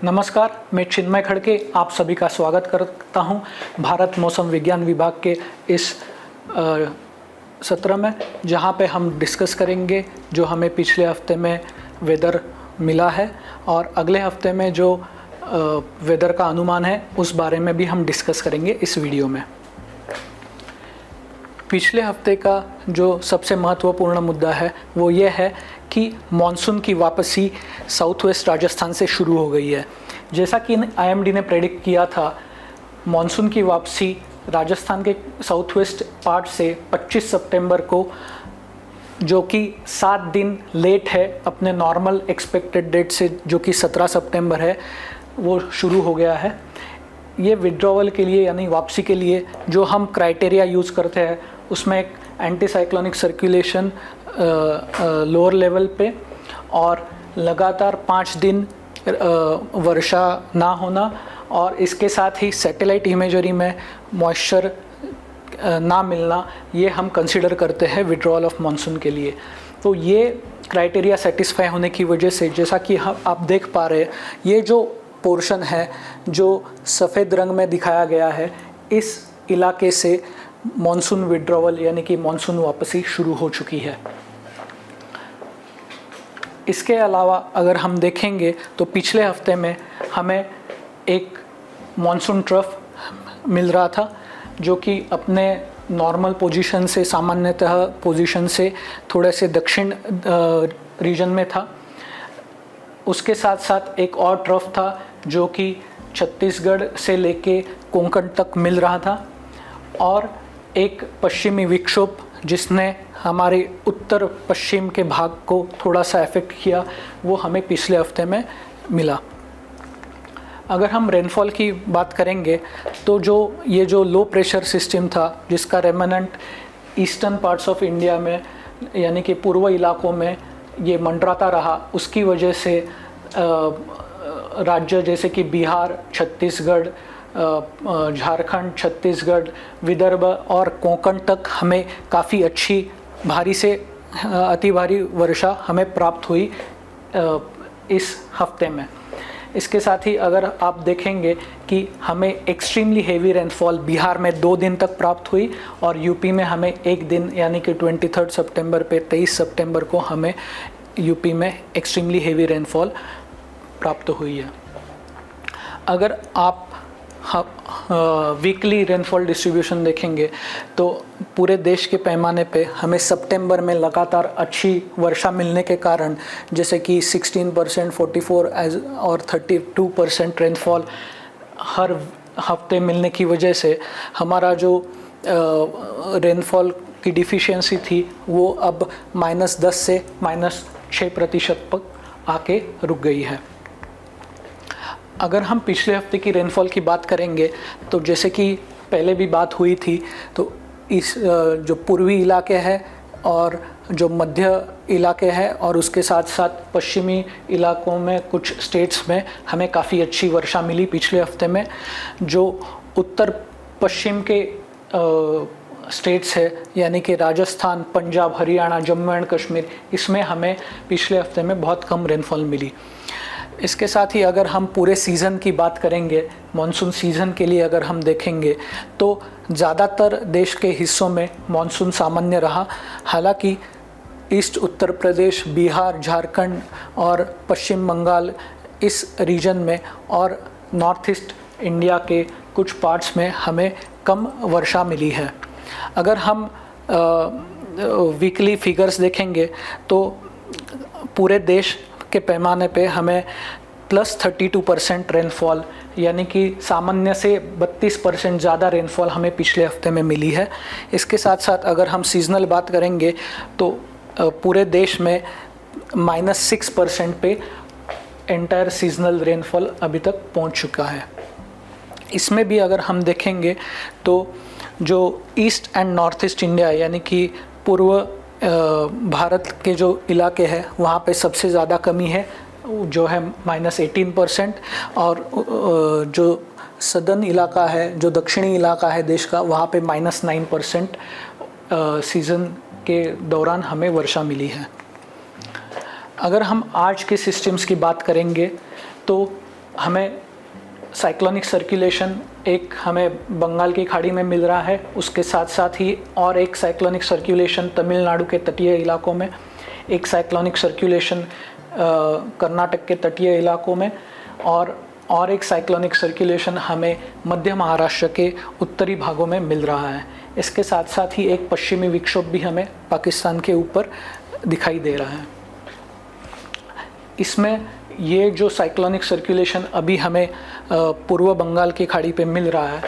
नमस्कार, मैं चिन्मय खड़के आप सभी का स्वागत करता हूं भारत मौसम विज्ञान विभाग के इस सत्र में, जहां पे हम डिस्कस करेंगे जो हमें पिछले हफ्ते में वेदर मिला है और अगले हफ्ते में जो वेदर का अनुमान है उस बारे में भी हम डिस्कस करेंगे इस वीडियो में। पिछले हफ्ते का जो सबसे महत्वपूर्ण मुद्दा है वो ये है कि मॉनसून की वापसी साउथ वेस्ट राजस्थान से शुरू हो गई है। जैसा कि आईएमडी ने प्रेडिक्ट किया था, मॉनसून की वापसी राजस्थान के साउथ वेस्ट पार्ट से 25 सितंबर को, जो कि 7 दिन लेट है अपने नॉर्मल एक्सपेक्टेड डेट से, जो कि 17 सितंबर है, वो शुरू हो गया है। ये विड्रॉवल के लिए यानी वापसी के लिए जो हम क्राइटेरिया यूज़ करते हैं उसमें एक anti cyclonic circulation lower level पे और लगातार 5 दिन वर्षा ना होना और इसके साथ ही सैटेलाइट इमेजरी में मॉइस्चर ना मिलना, ये हम कंसीडर करते हैं विड्रॉल ऑफ मॉनसून के लिए। तो ये क्राइटेरिया सेटिस्फाई होने की वजह से, जैसा कि आप देख पा रहे हैं, ये जो पोर्शन है जो सफ़ेद रंग में दिखाया गया है, इस इलाके से मॉनसून विड्रॉवल यानी कि मॉनसून वापसी शुरू हो चुकी है। इसके अलावा अगर हम देखेंगे तो पिछले हफ्ते में हमें एक मॉनसून ट्रफ मिल रहा था जो कि अपने नॉर्मल पोजीशन से, सामान्यतः पोजीशन से थोड़े से दक्षिण रीजन में था। उसके साथ साथ एक और ट्रफ था जो कि छत्तीसगढ़ से लेके कोंकण तक मिल रहा था और एक पश्चिमी विक्षोभ जिसने हमारे उत्तर पश्चिम के भाग को थोड़ा सा इफेक्ट किया, वो हमें पिछले हफ्ते में मिला। अगर हम रेनफॉल की बात करेंगे तो ये जो लो प्रेशर सिस्टम था जिसका remnant eastern parts of India में यानी कि पूर्व इलाकों में ये मंडराता रहा, उसकी वजह से राज्य जैसे कि बिहार, छत्तीसगढ़, झारखंड, छत्तीसगढ़, विदर्भ और कोंकण तक हमें काफ़ी अच्छी भारी से अति भारी वर्षा हमें प्राप्त हुई इस हफ्ते में। इसके साथ ही अगर आप देखेंगे कि हमें एक्सट्रीमली हेवी रेनफॉल बिहार में 2 दिन तक प्राप्त हुई और यूपी में हमें 1 दिन यानी कि 23 सितंबर पे 23 सितंबर को हमें यूपी में एक्सट्रीमली हेवी रेनफॉल प्राप्त हुई है। अगर आप वीकली रेनफॉल डिस्ट्रीब्यूशन देखेंगे तो पूरे देश के पैमाने पे हमें सितंबर में लगातार अच्छी वर्षा मिलने के कारण, जैसे कि 16%, 44 और 32% रेनफॉल हर हफ्ते मिलने की वजह से हमारा जो रेनफॉल की डिफिशियंसी थी वो अब -10 से -6% तक आके रुक गई है। अगर हम पिछले हफ्ते की रेनफॉल की बात करेंगे तो जैसे कि पहले भी बात हुई थी, तो इस जो पूर्वी इलाके हैं और जो मध्य इलाके हैं और उसके साथ साथ पश्चिमी इलाकों में कुछ स्टेट्स में हमें काफ़ी अच्छी वर्षा मिली पिछले हफ्ते में। जो उत्तर पश्चिम के स्टेट्स है यानी कि राजस्थान, पंजाब, हरियाणा, जम्मू एंड कश्मीर, इसमें हमें पिछले हफ्ते में बहुत कम रेनफॉल मिली। इसके साथ ही अगर हम पूरे सीज़न की बात करेंगे, मॉनसून सीज़न के लिए अगर हम देखेंगे तो ज़्यादातर देश के हिस्सों में मॉनसून सामान्य रहा। हालांकि ईस्ट उत्तर प्रदेश, बिहार, झारखंड और पश्चिम बंगाल इस रीजन में और नॉर्थ ईस्ट इंडिया के कुछ पार्ट्स में हमें कम वर्षा मिली है। अगर हम वीकली फिगर्स देखेंगे तो पूरे देश के पैमाने पे हमें +32% रेनफॉल यानी कि सामान्य से 32% ज़्यादा रेनफॉल हमें पिछले हफ्ते में मिली है। इसके साथ साथ अगर हम सीजनल बात करेंगे तो पूरे देश में -6% पे एंटायर सीजनल रेनफॉल अभी तक पहुंच चुका है। इसमें भी अगर हम देखेंगे तो जो east and north east India यानी कि पूर्व भारत के जो इलाके हैं वहाँ पे सबसे ज़्यादा कमी है जो है -18% और जो सदर्न इलाका है, जो दक्षिणी इलाका है देश का, वहाँ पे -9% सीज़न के दौरान हमें वर्षा मिली है। अगर हम आज के सिस्टम्स की बात करेंगे तो हमें साइक्लोनिक सर्कुलेशन एक हमें बंगाल की खाड़ी में मिल रहा है, उसके साथ साथ ही और एक साइक्लोनिक सर्कुलेशन तमिलनाडु के तटीय इलाकों में, एक साइक्लोनिक सर्कुलेशन कर्नाटक के तटीय इलाकों में, और एक साइक्लोनिक सर्कुलेशन हमें मध्य महाराष्ट्र के उत्तरी भागों में मिल रहा है। इसके साथ साथ ही एक पश्चिमी विक्षोभ भी हमें पाकिस्तान के ऊपर दिखाई दे रहा है। इसमें ये जो साइक्लोनिक सर्कुलेशन अभी हमें पूर्व बंगाल की खाड़ी पे मिल रहा है,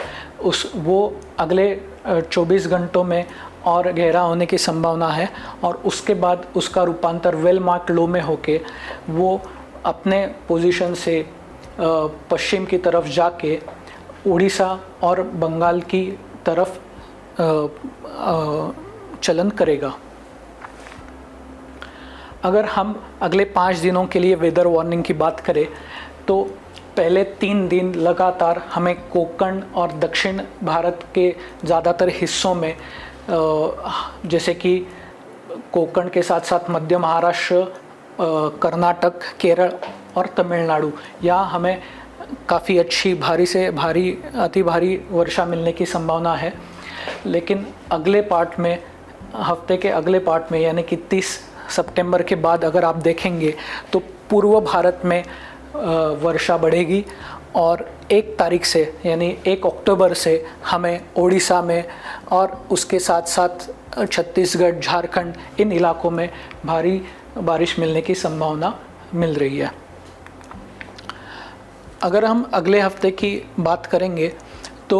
वो अगले 24 घंटों में और गहरा होने की संभावना है, और उसके बाद उसका रूपांतर वेल मार्क लो में होके वो अपने पोजीशन से पश्चिम की तरफ जाके उड़ीसा और बंगाल की तरफ चलन करेगा। अगर हम अगले 5 दिनों के लिए वेदर वार्निंग की बात करें तो पहले 3 दिन लगातार हमें कोंकण और दक्षिण भारत के ज़्यादातर हिस्सों में, जैसे कि कोंकण के साथ साथ मध्य महाराष्ट्र, कर्नाटक, केरल और तमिलनाडु, यहाँ हमें काफ़ी अच्छी भारी से भारी अति भारी वर्षा मिलने की संभावना है। लेकिन अगले पार्ट में, हफ्ते के अगले पार्ट में, यानी कि 30 सितंबर के बाद अगर आप देखेंगे तो पूर्व भारत में वर्षा बढ़ेगी, और 1 तारीख से यानी 1 अक्टूबर से हमें ओडिशा में और उसके साथ साथ छत्तीसगढ़, झारखंड, इन इलाकों में भारी बारिश मिलने की संभावना मिल रही है। अगर हम अगले हफ्ते की बात करेंगे तो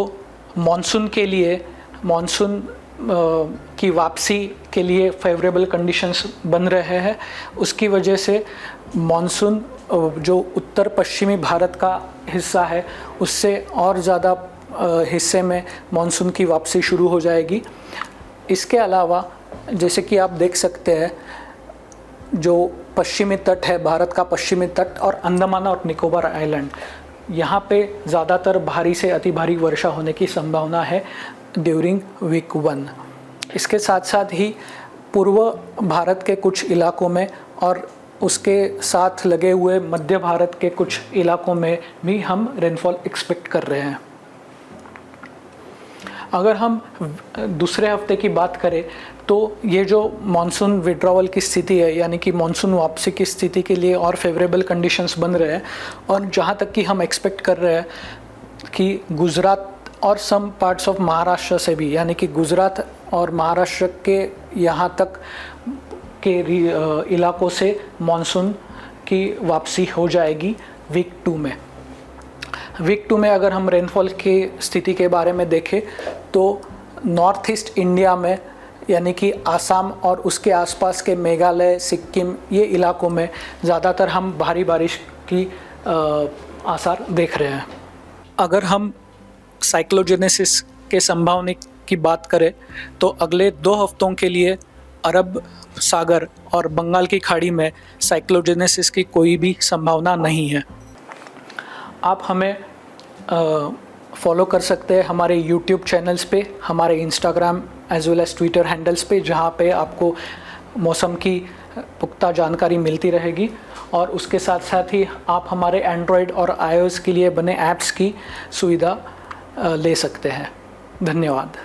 मॉनसून के लिए, मॉनसून की वापसी के लिए फेवरेबल कंडीशंस बन रहे हैं। उसकी वजह से मॉनसून जो उत्तर पश्चिमी भारत का हिस्सा है उससे और ज़्यादा हिस्से में मॉनसून की वापसी शुरू हो जाएगी। इसके अलावा जैसे कि आप देख सकते हैं, जो पश्चिमी तट है, भारत का पश्चिमी तट और अंडमान और निकोबार आइलैंड, यहाँ पे ज़्यादातर भारी से अति भारी वर्षा होने की संभावना है ड्यूरिंग वीक 1। इसके साथ साथ ही पूर्व भारत के कुछ इलाकों में और उसके साथ लगे हुए मध्य भारत के कुछ इलाकों में भी हम रेनफॉल एक्सपेक्ट कर रहे हैं। अगर हम दूसरे हफ्ते की बात करें तो ये जो मॉनसून विड्रॉवल की स्थिति है, यानी कि मॉनसून वापसी की स्थिति के लिए और फेवरेबल कंडीशंस बन रहे हैं, और जहाँ तक कि हम एक्सपेक्ट कर रहे हैं कि गुजरात और सम पार्ट्स ऑफ महाराष्ट्र से भी, यानी कि गुजरात और महाराष्ट्र के यहाँ तक के इलाकों से मॉनसून की वापसी हो जाएगी वीक 2 में। वीक 2 में अगर हम रेनफॉल की स्थिति के बारे में देखें तो नॉर्थ ईस्ट इंडिया में, यानी कि आसाम और उसके आसपास के मेघालय, सिक्किम, ये इलाकों में ज़्यादातर हम भारी बारिश की आसार देख रहे हैं। अगर हम साइक्लोजेनेसिस के संभावना की बात करें तो अगले 2 हफ्तों के लिए अरब सागर और बंगाल की खाड़ी में साइक्लोजेनेसिस की कोई भी संभावना नहीं है। आप हमें फॉलो कर सकते हैं हमारे यूट्यूब चैनल्स पे, हमारे Instagram as well as Twitter handles पे, जहाँ पे आपको मौसम की पुख्ता जानकारी मिलती रहेगी। और उसके साथ साथ ही आप हमारे एंड्रॉयड और iOS के लिए बने ऐप्स की सुविधा ले सकते हैं। धन्यवाद।